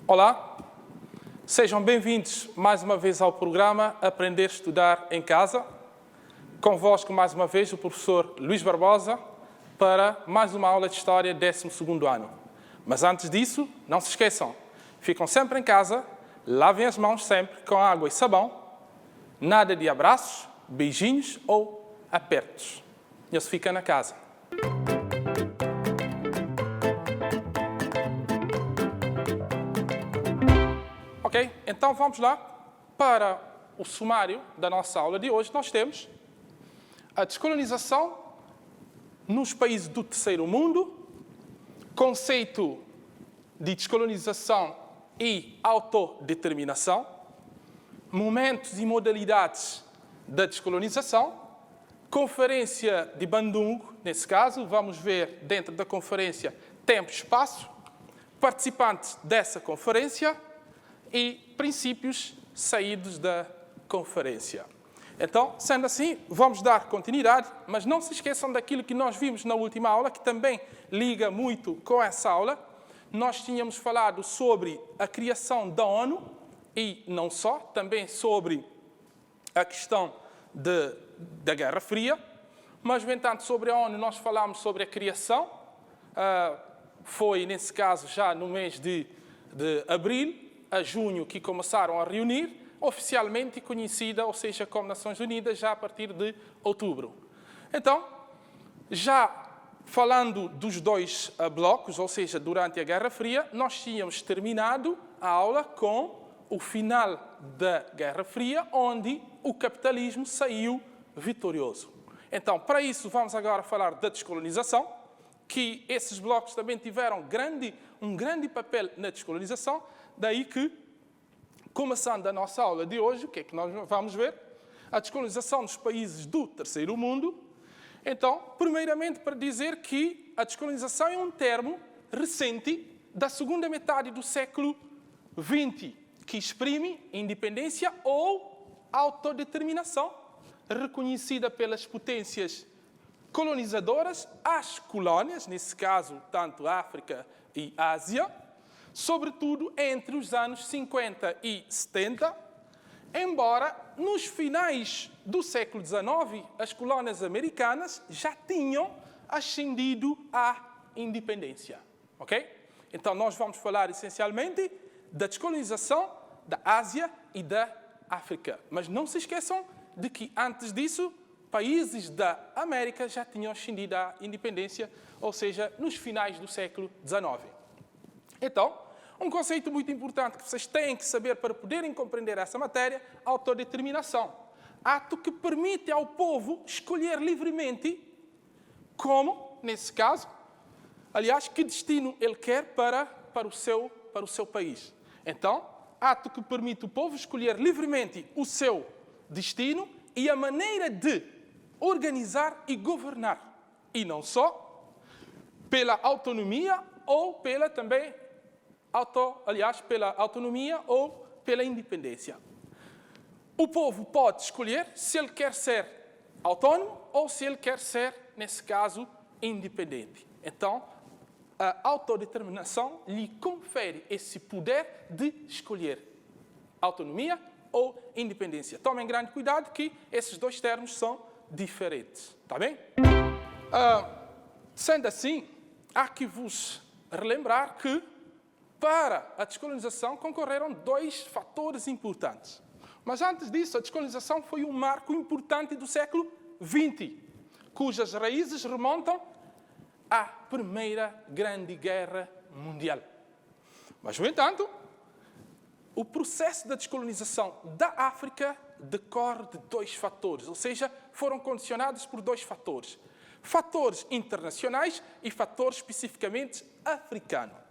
Olá, sejam bem-vindos mais uma vez ao programa Aprender a Estudar em Casa. Convosco mais uma vez o professor Luís Barbosa para mais uma aula de História 12º ano. Mas antes disso, não se esqueçam, ficam sempre em casa, lavem as mãos sempre com água e sabão, nada de abraços, beijinhos ou apertos. Isso fica na casa. Ok? Então vamos lá para o sumário da nossa aula de hoje. Nós temos a descolonização nos países do terceiro mundo, conceito de descolonização e autodeterminação, momentos e modalidades da descolonização, Conferência de Bandung, nesse caso, vamos ver dentro da conferência tempo e espaço, participantes dessa conferência e princípios saídos da conferência. Então, sendo assim, vamos dar continuidade, mas não se esqueçam daquilo que nós vimos na última aula, que também liga muito com essa aula. Nós tínhamos falado sobre a criação da ONU e não só, também sobre a questão da Guerra Fria, mas, no entanto, sobre a ONU nós falámos sobre a criação, foi, nesse caso, já no mês de abril a junho que começaram a reunir, oficialmente conhecida, ou seja, como Nações Unidas, já a partir de outubro. Então, já falando dos dois blocos, ou seja, durante a Guerra Fria, nós tínhamos terminado a aula com o final da Guerra Fria, onde o capitalismo saiu vitorioso. Então, para isso, vamos agora falar da descolonização, que esses blocos também tiveram um grande papel na descolonização, daí que, começando a nossa aula de hoje, o que é que nós vamos ver? A descolonização nos países do terceiro mundo. Então, primeiramente, para dizer que a descolonização é um termo recente da segunda metade do século XX, que exprime independência ou autodeterminação, reconhecida pelas potências colonizadoras às colónias, nesse caso, tanto África e Ásia, sobretudo entre os anos 50 e 70, embora nos finais do século XIX as colónias americanas já tinham ascendido à independência. Ok? Então nós vamos falar essencialmente da descolonização da Ásia e da África. Mas não se esqueçam de que antes disso países da América já tinham ascendido à independência, ou seja, nos finais do século XIX. Então, um conceito muito importante que vocês têm que saber para poderem compreender essa matéria, autodeterminação. Ato que permite ao povo escolher livremente como, nesse caso, aliás, que destino ele quer para o seu país. Então, ato que permite o povo escolher livremente o seu destino e a maneira de organizar e governar. E não só pela autonomia ou pela também pela autonomia ou pela independência. O povo pode escolher se ele quer ser autónomo ou se ele quer ser, nesse caso, independente. Então, a autodeterminação lhe confere esse poder de escolher autonomia ou independência. Tomem grande cuidado que esses dois termos são diferentes. Está bem? Sendo assim, há que vos relembrar que para a descolonização concorreram dois fatores importantes. Mas antes disso, a descolonização foi um marco importante do século XX, cujas raízes remontam à Primeira Grande Guerra Mundial. Mas, no entanto, o processo da descolonização da África decorre de dois fatores, ou seja, foram condicionados por dois fatores. Fatores internacionais e fatores especificamente africanos.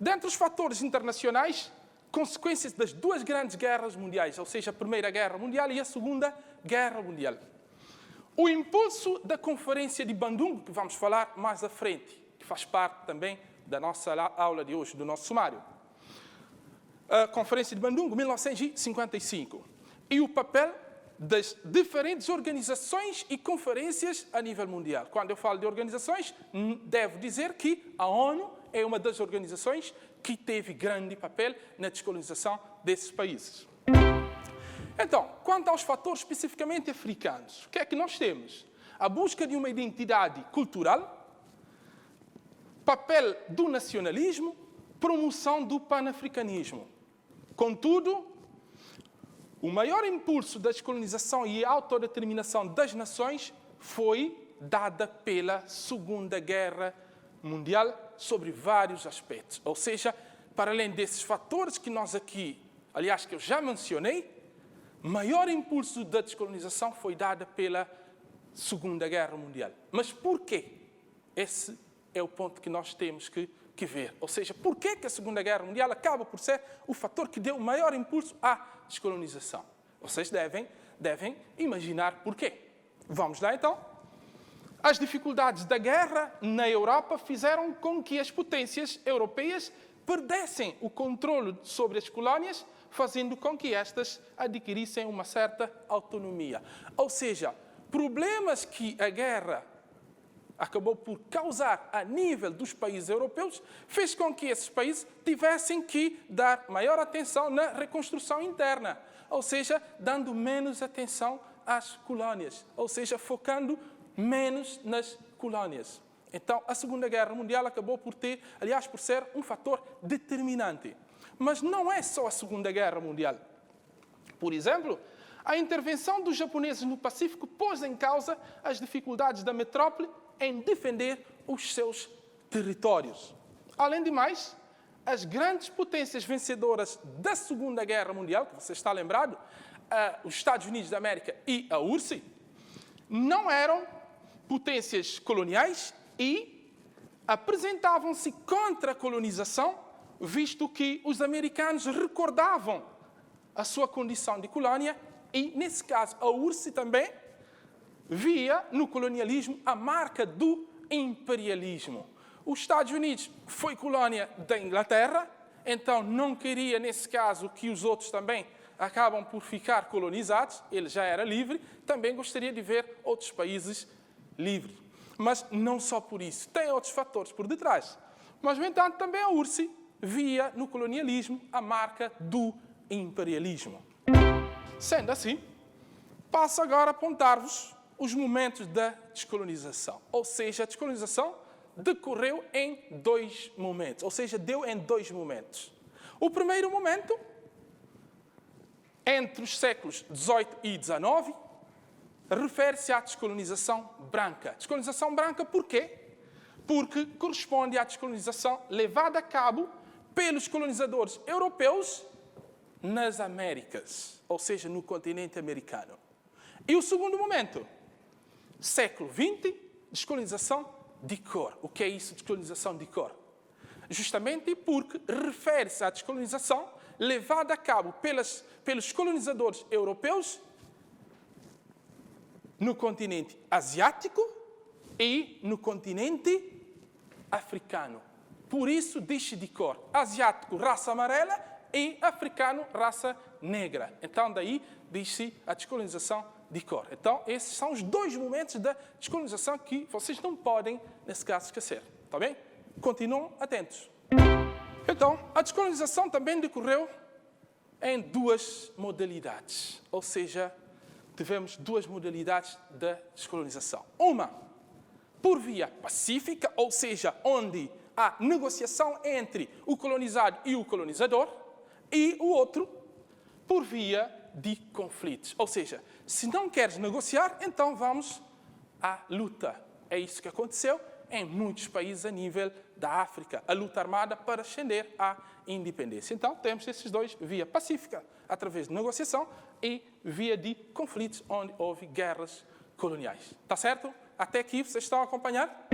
Dentre os fatores internacionais, consequências das duas grandes guerras mundiais, ou seja, a Primeira Guerra Mundial e a Segunda Guerra Mundial. O impulso da Conferência de Bandung, que vamos falar mais à frente, que faz parte também da nossa aula de hoje, do nosso sumário. A Conferência de Bandung, 1955. E o papel das diferentes organizações e conferências a nível mundial. Quando eu falo de organizações, devo dizer que a ONU é uma das organizações que teve grande papel na descolonização desses países. Então, quanto aos fatores especificamente africanos, o que é que nós temos? A busca de uma identidade cultural, papel do nacionalismo, promoção do panafricanismo. Contudo, o maior impulso da descolonização e autodeterminação das nações foi dada pela Segunda Guerra Mundial sobre vários aspectos. Ou seja, para além desses fatores que nós aqui, aliás, que eu já mencionei, o maior impulso da descolonização foi dada pela Segunda Guerra Mundial. Mas por quê? Esse é o ponto que nós temos que ver. Ou seja, por que a Segunda Guerra Mundial acaba por ser o fator que deu o maior impulso à descolonização? Vocês devem imaginar por quê. Vamos lá, então. As dificuldades da guerra na Europa fizeram com que as potências europeias perdessem o controle sobre as colónias, fazendo com que estas adquirissem uma certa autonomia. Ou seja, problemas que a guerra acabou por causar a nível dos países europeus, fez com que esses países tivessem que dar maior atenção na reconstrução interna, ou seja, dando menos atenção às colónias, ou seja, focando menos nas colónias. Então, a Segunda Guerra Mundial acabou por ser um fator determinante. Mas não é só a Segunda Guerra Mundial. Por exemplo, a intervenção dos japoneses no Pacífico pôs em causa as dificuldades da metrópole em defender os seus territórios. Além de mais, as grandes potências vencedoras da Segunda Guerra Mundial, que você está lembrado, os Estados Unidos da América e a URSS, não eram potências coloniais e apresentavam-se contra a colonização, visto que os americanos recordavam a sua condição de colónia e, nesse caso, a URSS também via no colonialismo a marca do imperialismo. Os Estados Unidos foi colónia da Inglaterra, então não queria, nesse caso, que os outros também acabam por ficar colonizados, ele já era livre, também gostaria de ver outros países livres. Mas não só por isso, tem outros fatores por detrás. Mas, no entanto, também a URSS via no colonialismo a marca do imperialismo. Sendo assim, passo agora a apontar-vos os momentos da descolonização. Ou seja, a descolonização decorreu em dois momentos, ou seja, deu em dois momentos. O primeiro momento, entre os séculos XVIII e XIX, refere-se à descolonização branca. Descolonização branca por quê? Porque corresponde à descolonização levada a cabo pelos colonizadores europeus nas Américas, ou seja, no continente americano. E o segundo momento, século XX, descolonização de cor. O que é isso, descolonização de cor? Justamente porque refere-se à descolonização levada a cabo pelos colonizadores europeus no continente asiático e no continente africano. Por isso diz-se de cor. Asiático, raça amarela, e africano, raça negra. Então, daí diz-se a descolonização de cor. Então, esses são os dois momentos da descolonização que vocês não podem, nesse caso, esquecer. Está bem? Continuam atentos. Então, a descolonização também decorreu em duas modalidades. Ou seja, tivemos duas modalidades da descolonização. Uma, por via pacífica, ou seja, onde há negociação entre o colonizado e o colonizador, e o outro, por via de conflitos. Ou seja, se não queres negociar, então vamos à luta. É isso que aconteceu em muitos países a nível da África, a luta armada para ascender à independência. Então, temos esses dois, via pacífica, através de negociação, e via de conflitos, onde houve guerras coloniais. Está certo? Até aqui vocês estão a acompanhar?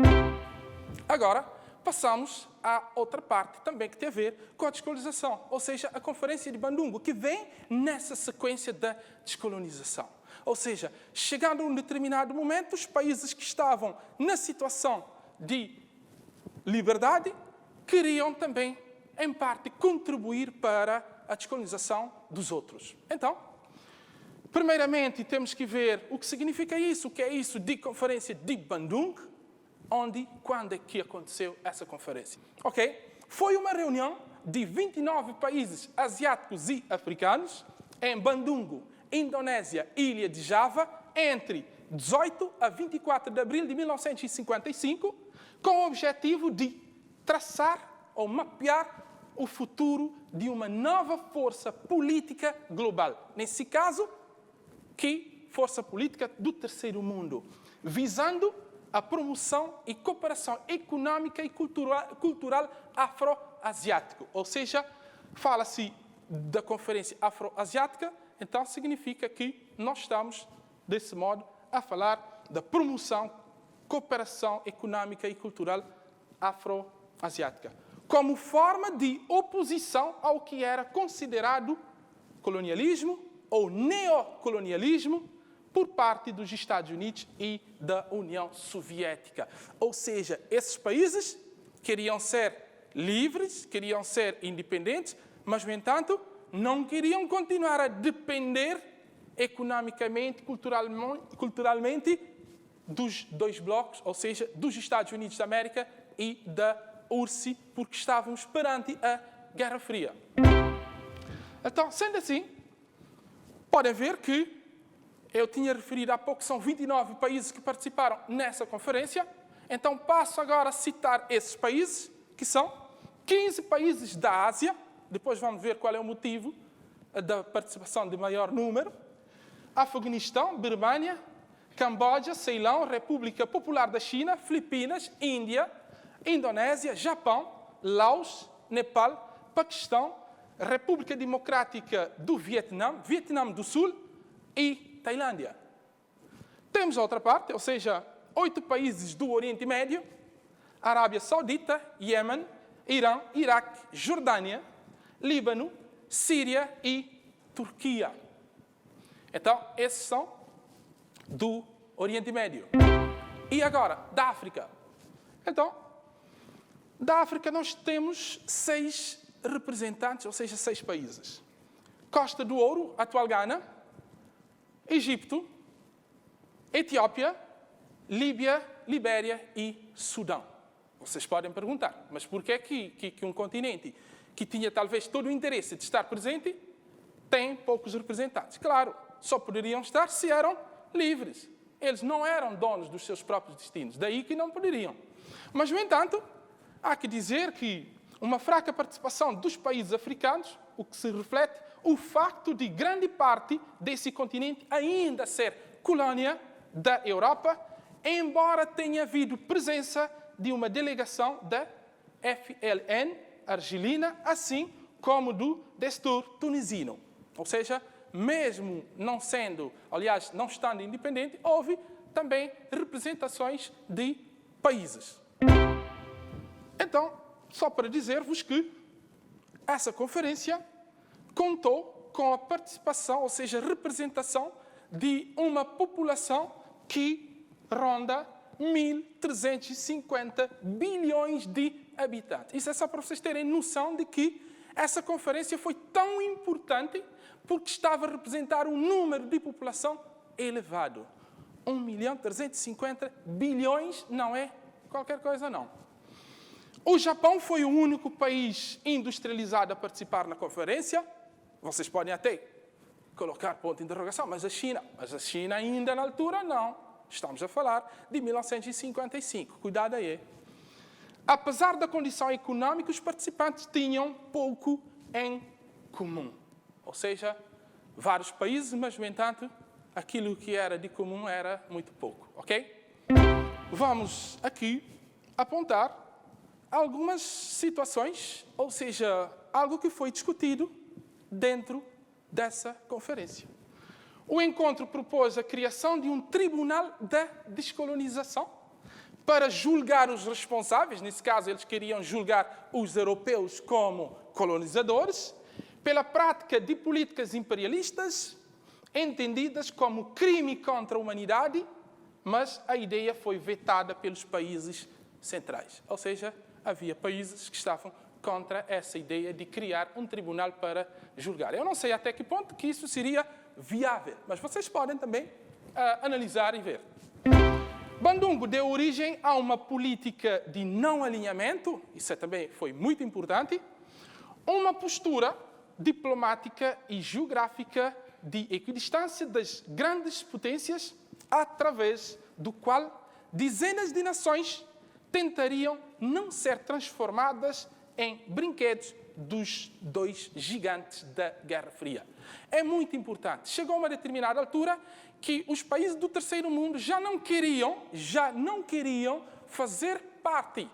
Agora, passamos à outra parte também que tem a ver com a descolonização, ou seja, a Conferência de Bandungo, que vem nessa sequência da descolonização. Ou seja, chegando a um determinado momento, os países que estavam na situação de liberdade queriam também, em parte, contribuir para a descolonização dos outros. Então, primeiramente, temos que ver o que significa isso, o que é isso de Conferência de Bandung, onde, quando é que aconteceu essa conferência. Ok? Foi uma reunião de 29 países asiáticos e africanos em Bandungo, Indonésia, Ilha de Java, entre 18 a 24 de abril de 1955, com o objetivo de traçar ou mapear o futuro de uma nova força política global. Nesse caso, que força política do terceiro mundo, visando a promoção e cooperação econômica e cultural afro-asiática. Ou seja, fala-se da Conferência Afro-Asiática, então significa que nós estamos, desse modo, a falar da promoção, cooperação econômica e cultural afro-asiática, como forma de oposição ao que era considerado colonialismo ou neocolonialismo por parte dos Estados Unidos e da União Soviética. Ou seja, esses países queriam ser livres, queriam ser independentes, mas, no entanto, não queriam continuar a depender economicamente, culturalmente, dos dois blocos, ou seja, dos Estados Unidos da América e da URSS, porque estávamos perante a Guerra Fria. Então, sendo assim, podem ver que eu tinha referido há pouco, são 29 países que participaram nessa conferência. Então, passo agora a citar esses países, que são 15 países da Ásia. Depois vamos ver qual é o motivo da participação de maior número. Afeganistão, Birmânia, Camboja, Ceilão, República Popular da China, Filipinas, Índia, Indonésia, Japão, Laos, Nepal, Paquistão, República Democrática do Vietnã, Vietnã do Sul e Tailândia. Temos a outra parte, ou seja, 8 países do Oriente Médio, Arábia Saudita, Iêmen, Irã, Iraque, Jordânia, Líbano, Síria e Turquia. Então, esses são do Oriente Médio. E agora, da África. Então, da África nós temos 6 representantes, ou seja, 6 países. Costa do Ouro, atual Gana, Egito, Etiópia, Líbia, Libéria e Sudão. Vocês podem perguntar, mas por que é que um continente que tinha talvez todo o interesse de estar presente tem poucos representantes? Claro, só poderiam estar se eram livres. Eles não eram donos dos seus próprios destinos, daí que não poderiam. Mas, no entanto, há que dizer que uma fraca participação dos países africanos, o que se reflete o facto de grande parte desse continente ainda ser colónia da Europa, embora tenha havido presença de uma delegação da FLN argelina, assim como do Destur tunisino. Ou seja, mesmo não sendo, aliás, não estando independente, houve também representações de países. Então, só para dizer-vos que essa conferência contou com a participação, ou seja, representação de uma população que ronda 1.350 bilhões de habitantes. Isso é só para vocês terem noção de que essa conferência foi tão importante porque estava a representar um número de população elevado. 1.350 bilhões não é qualquer coisa, não. O Japão foi o único país industrializado a participar na conferência. Vocês podem até colocar ponto de interrogação, mas a China ainda na altura não. Estamos a falar de 1955. Cuidado aí. Apesar da condição econômica, os participantes tinham pouco em comum. Ou seja, vários países, mas, no entanto, aquilo que era de comum era muito pouco. Ok? Vamos aqui apontar algumas situações, ou seja, algo que foi discutido dentro dessa conferência. O encontro propôs a criação de um tribunal da descolonização para julgar os responsáveis, nesse caso eles queriam julgar os europeus como colonizadores, pela prática de políticas imperialistas entendidas como crime contra a humanidade, mas a ideia foi vetada pelos países centrais. Ou seja, havia países que estavam contra essa ideia de criar um tribunal para julgar. Eu não sei até que ponto que isso seria viável, mas vocês podem também analisar e ver. Bandungo deu origem a uma política de não alinhamento, isso também foi muito importante, uma postura diplomática e geográfica de equidistância das grandes potências, através do qual dezenas de nações tentariam não ser transformadas em brinquedos dos dois gigantes da Guerra Fria. É muito importante. Chegou a uma determinada altura que os países do terceiro mundo já não queriam fazer parte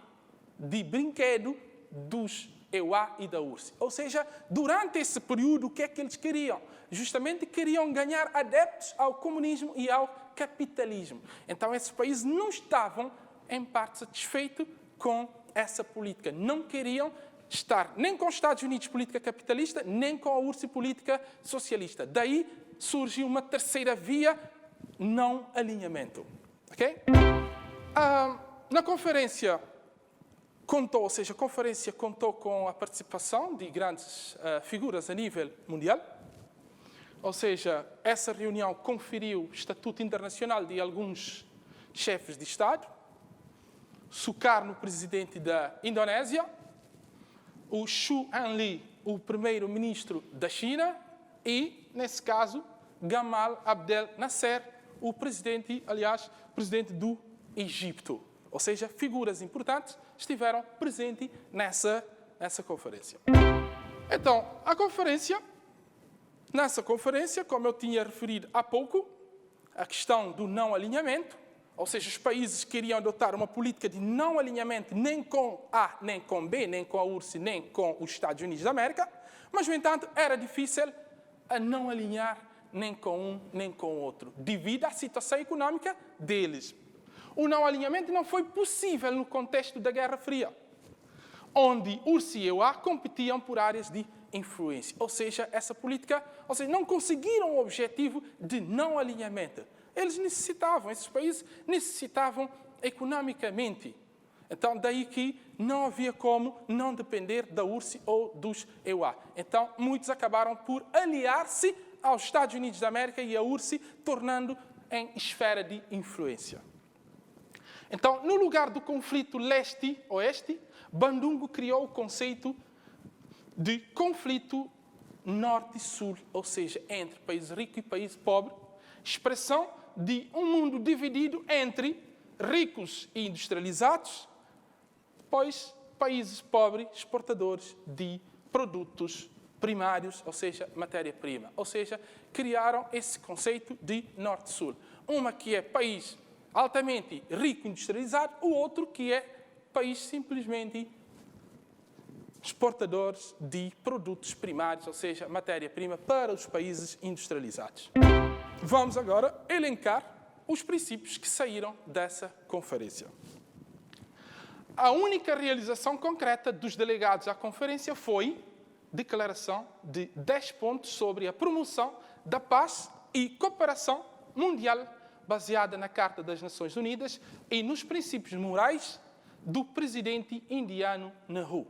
de brinquedo dos EUA e da URSS. Ou seja, durante esse período, o que é que eles queriam? Justamente queriam ganhar adeptos ao comunismo e ao capitalismo. Então, esses países não estavam, em parte, satisfeitos com essa política. Não queriam estar nem com os Estados Unidos política capitalista, nem com a URSS política socialista. Daí surge uma terceira via, não alinhamento. Okay? Na conferência a conferência contou com a participação de grandes figuras a nível mundial. Ou seja, essa reunião conferiu estatuto internacional de alguns chefes de Estado. Sukarno, presidente da Indonésia. O Xu Anli, o primeiro-ministro da China. E, nesse caso, Gamal Abdel Nasser, o presidente do Egito. Ou seja, figuras importantes estiveram presentes nessa conferência. Então, nessa conferência, como eu tinha referido há pouco, a questão do não alinhamento, ou seja, os países queriam adotar uma política de não alinhamento nem com A, nem com B, nem com a URSS, nem com os Estados Unidos da América, mas, no entanto, era difícil a não alinhar nem com um, nem com o outro, devido à situação econômica deles. O não alinhamento não foi possível no contexto da Guerra Fria, onde URSS e EUA competiam por áreas de influência. Ou seja, essa política, não conseguiram o objetivo de não alinhamento. Esses países necessitavam economicamente. Então, daí que não havia como não depender da URSS ou dos EUA. Então, muitos acabaram por aliar-se aos Estados Unidos da América e à URSS, tornando em esfera de influência. Então, no lugar do conflito leste-oeste, Bandung criou o conceito de conflito norte-sul, ou seja, entre país rico e país pobre, expressão de um mundo dividido entre ricos e industrializados, pois países pobres, exportadores de produtos primários, ou seja, matéria-prima. Ou seja, criaram esse conceito de norte-sul. Uma que é país altamente rico e industrializado, o outro que é país simplesmente exportadores de produtos primários, ou seja, matéria-prima para os países industrializados. Vamos agora elencar os princípios que saíram dessa conferência. A única realização concreta dos delegados à conferência foi a declaração de 10 pontos sobre a promoção da paz e cooperação mundial baseada na Carta das Nações Unidas e nos princípios morais do presidente indiano Nehru.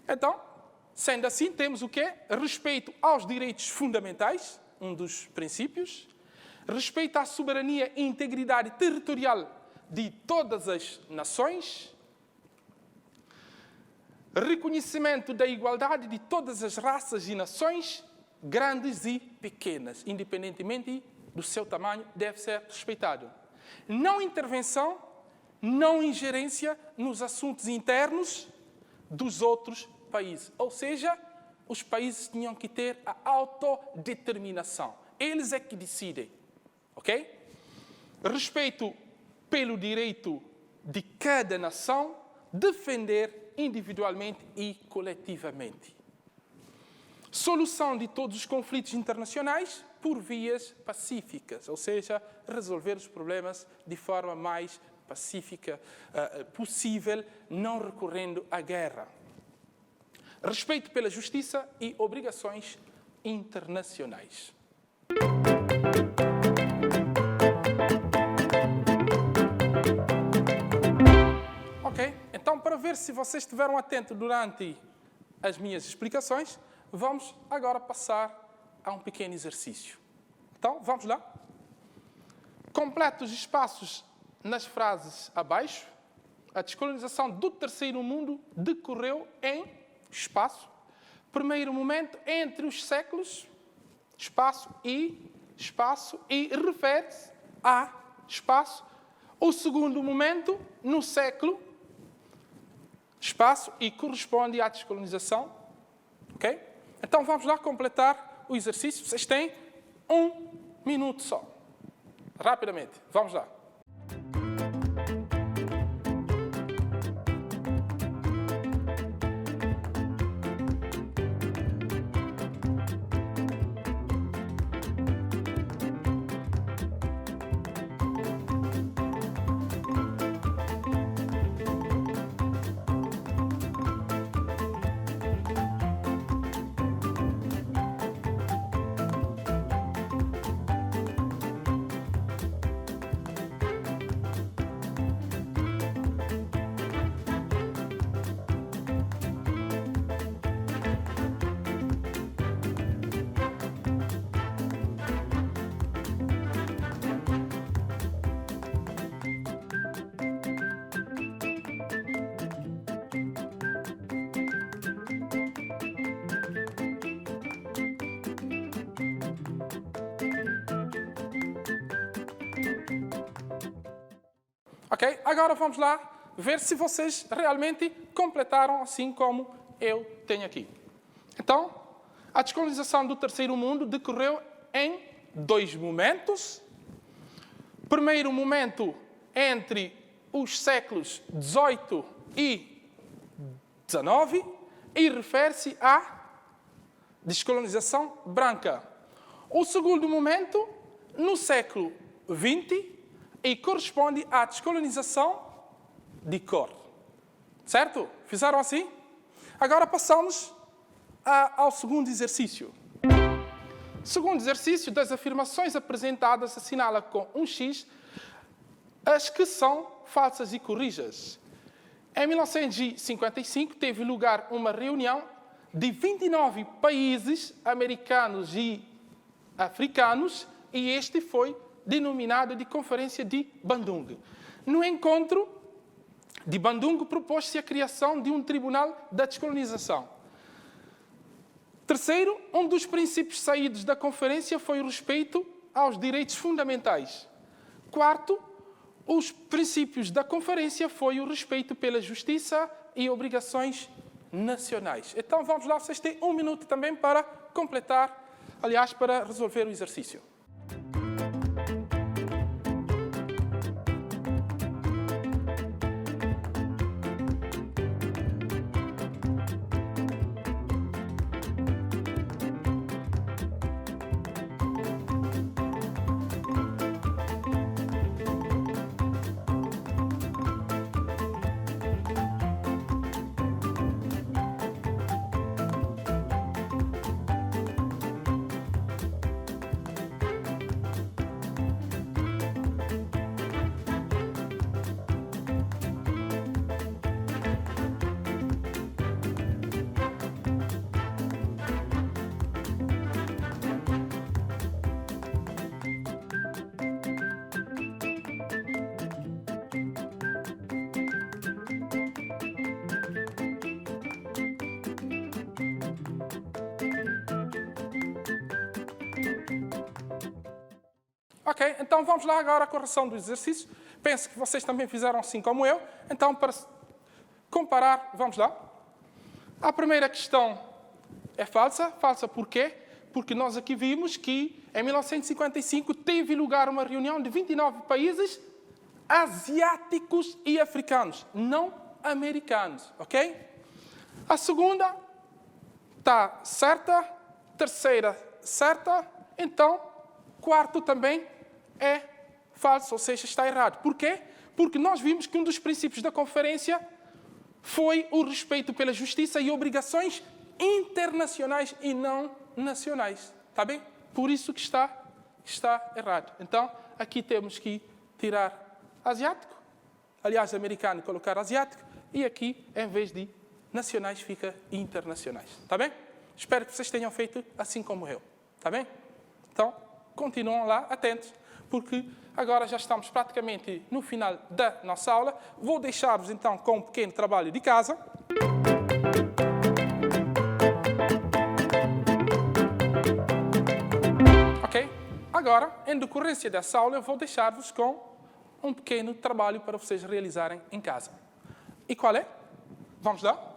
Então, sendo assim, temos o quê? Respeito aos direitos fundamentais, um dos princípios, respeito à soberania e integridade territorial de todas as nações, reconhecimento da igualdade de todas as raças e nações, grandes e pequenas, independentemente do seu tamanho, deve ser respeitado. Não intervenção, não ingerência nos assuntos internos dos outros países. Ou seja, os países tinham que ter a autodeterminação. Eles é que decidem. Ok? Respeito pelo direito de cada nação defender individualmente e coletivamente. Solução de todos os conflitos internacionais por vias pacíficas, ou seja, resolver os problemas de forma mais pacífica possível, não recorrendo à guerra. Respeito pela justiça e obrigações internacionais. Ok? Então, para ver se vocês estiveram atentos durante as minhas explicações, vamos agora passar a um pequeno exercício. Então, vamos lá? Complete os espaços nas frases abaixo. A descolonização do terceiro mundo decorreu em espaço primeiro momento entre os séculos, espaço, e refere-se a espaço. O segundo momento, no século, espaço, e corresponde à descolonização. Ok? Então vamos lá completar o exercício. Vocês têm 1 minuto só. Rapidamente. Vamos lá. Ok? Agora vamos lá ver se vocês realmente completaram assim como eu tenho aqui. Então, a descolonização do terceiro mundo decorreu em 2 momentos. Primeiro momento entre os séculos XVIII e XIX e refere-se à descolonização branca. O segundo momento no século XX e corresponde à descolonização de cor. Certo? Fizeram assim? Agora passamos ao segundo exercício. O segundo exercício das afirmações apresentadas assinala com um X as que são falsas e corrijas. Em 1955 teve lugar uma reunião de 29 países americanos e africanos e este foi denominado de Conferência de Bandung. No encontro de Bandung, propôs-se a criação de um tribunal da descolonização. Terceiro, um dos princípios saídos da conferência foi o respeito aos direitos fundamentais. Quarto, os princípios da conferência foi o respeito pela justiça e obrigações nacionais. Então vamos lá, vocês têm 1 minuto também para completar, aliás, para resolver o exercício. Ok, então vamos lá agora à correção do exercício. Penso que vocês também fizeram assim como eu. Então, para comparar, vamos lá. A primeira questão é falsa. Falsa por quê? Porque nós aqui vimos que em 1955 teve lugar uma reunião de 29 países asiáticos e africanos, não americanos, ok? A segunda está certa, terceira certa, então quarto também é falso, ou seja, está errado. Por quê? Porque nós vimos que um dos princípios da conferência foi o respeito pela justiça e obrigações internacionais e não nacionais. Está bem? Por isso que está errado. Então, aqui temos que tirar asiático, aliás, americano, colocar asiático, e aqui, em vez de nacionais, fica internacionais. Está bem? Espero que vocês tenham feito assim como eu. Está bem? Então, continuam lá atentos, porque agora já estamos praticamente no final da nossa aula. Vou deixar-vos então com um pequeno trabalho de casa. Agora, em decorrência dessa aula, eu vou deixar-vos com um pequeno trabalho para vocês realizarem em casa. E qual é? Vamos lá?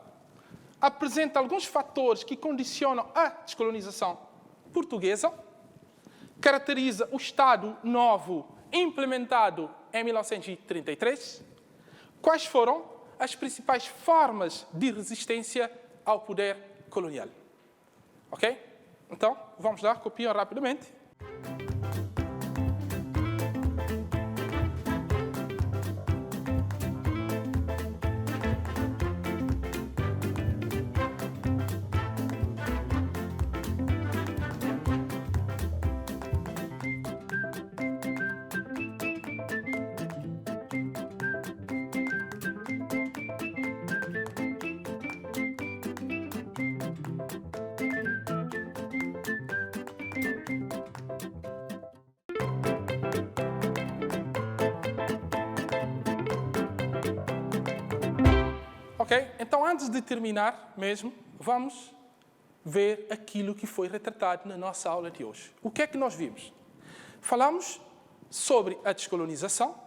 Apresenta alguns fatores que condicionam a descolonização portuguesa, caracteriza o Estado Novo implementado em 1933, quais foram as principais formas de resistência ao poder colonial. Ok? Então, vamos lá, copiam rapidamente. Ok? Então, antes de terminar mesmo, vamos ver aquilo que foi retratado na nossa aula de hoje. O que é que nós vimos? Falamos sobre a descolonização.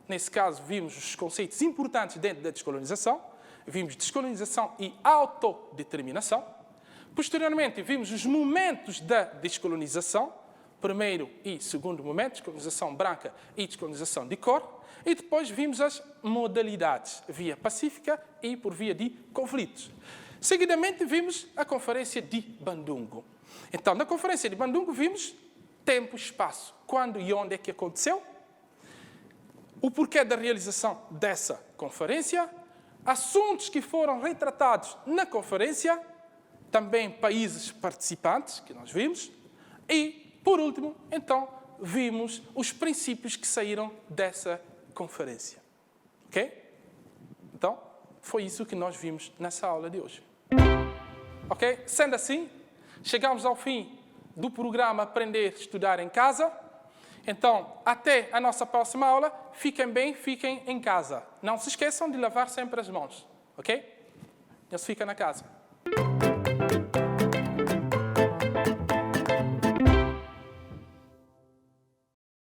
Nesse caso, vimos os conceitos importantes dentro da descolonização. Vimos descolonização e autodeterminação. Posteriormente, vimos os momentos da descolonização. Primeiro e segundo momento, descolonização branca e descolonização de cor. E depois vimos as modalidades, via pacífica e por via de conflitos. Seguidamente, vimos a Conferência de Bandungo. Então, na Conferência de Bandungo, vimos tempo e espaço. Quando e onde é que aconteceu? O porquê da realização dessa conferência. Assuntos que foram retratados na conferência. Também países participantes, que nós vimos. E, por último, então, vimos os princípios que saíram dessa conferência. Ok? Então, foi isso que nós vimos nessa aula de hoje. Ok? Sendo assim, chegamos ao fim do programa Aprender a Estudar em Casa. Então, até a nossa próxima aula. Fiquem bem, fiquem em casa. Não se esqueçam de lavar sempre as mãos. Ok? Não se fica na casa.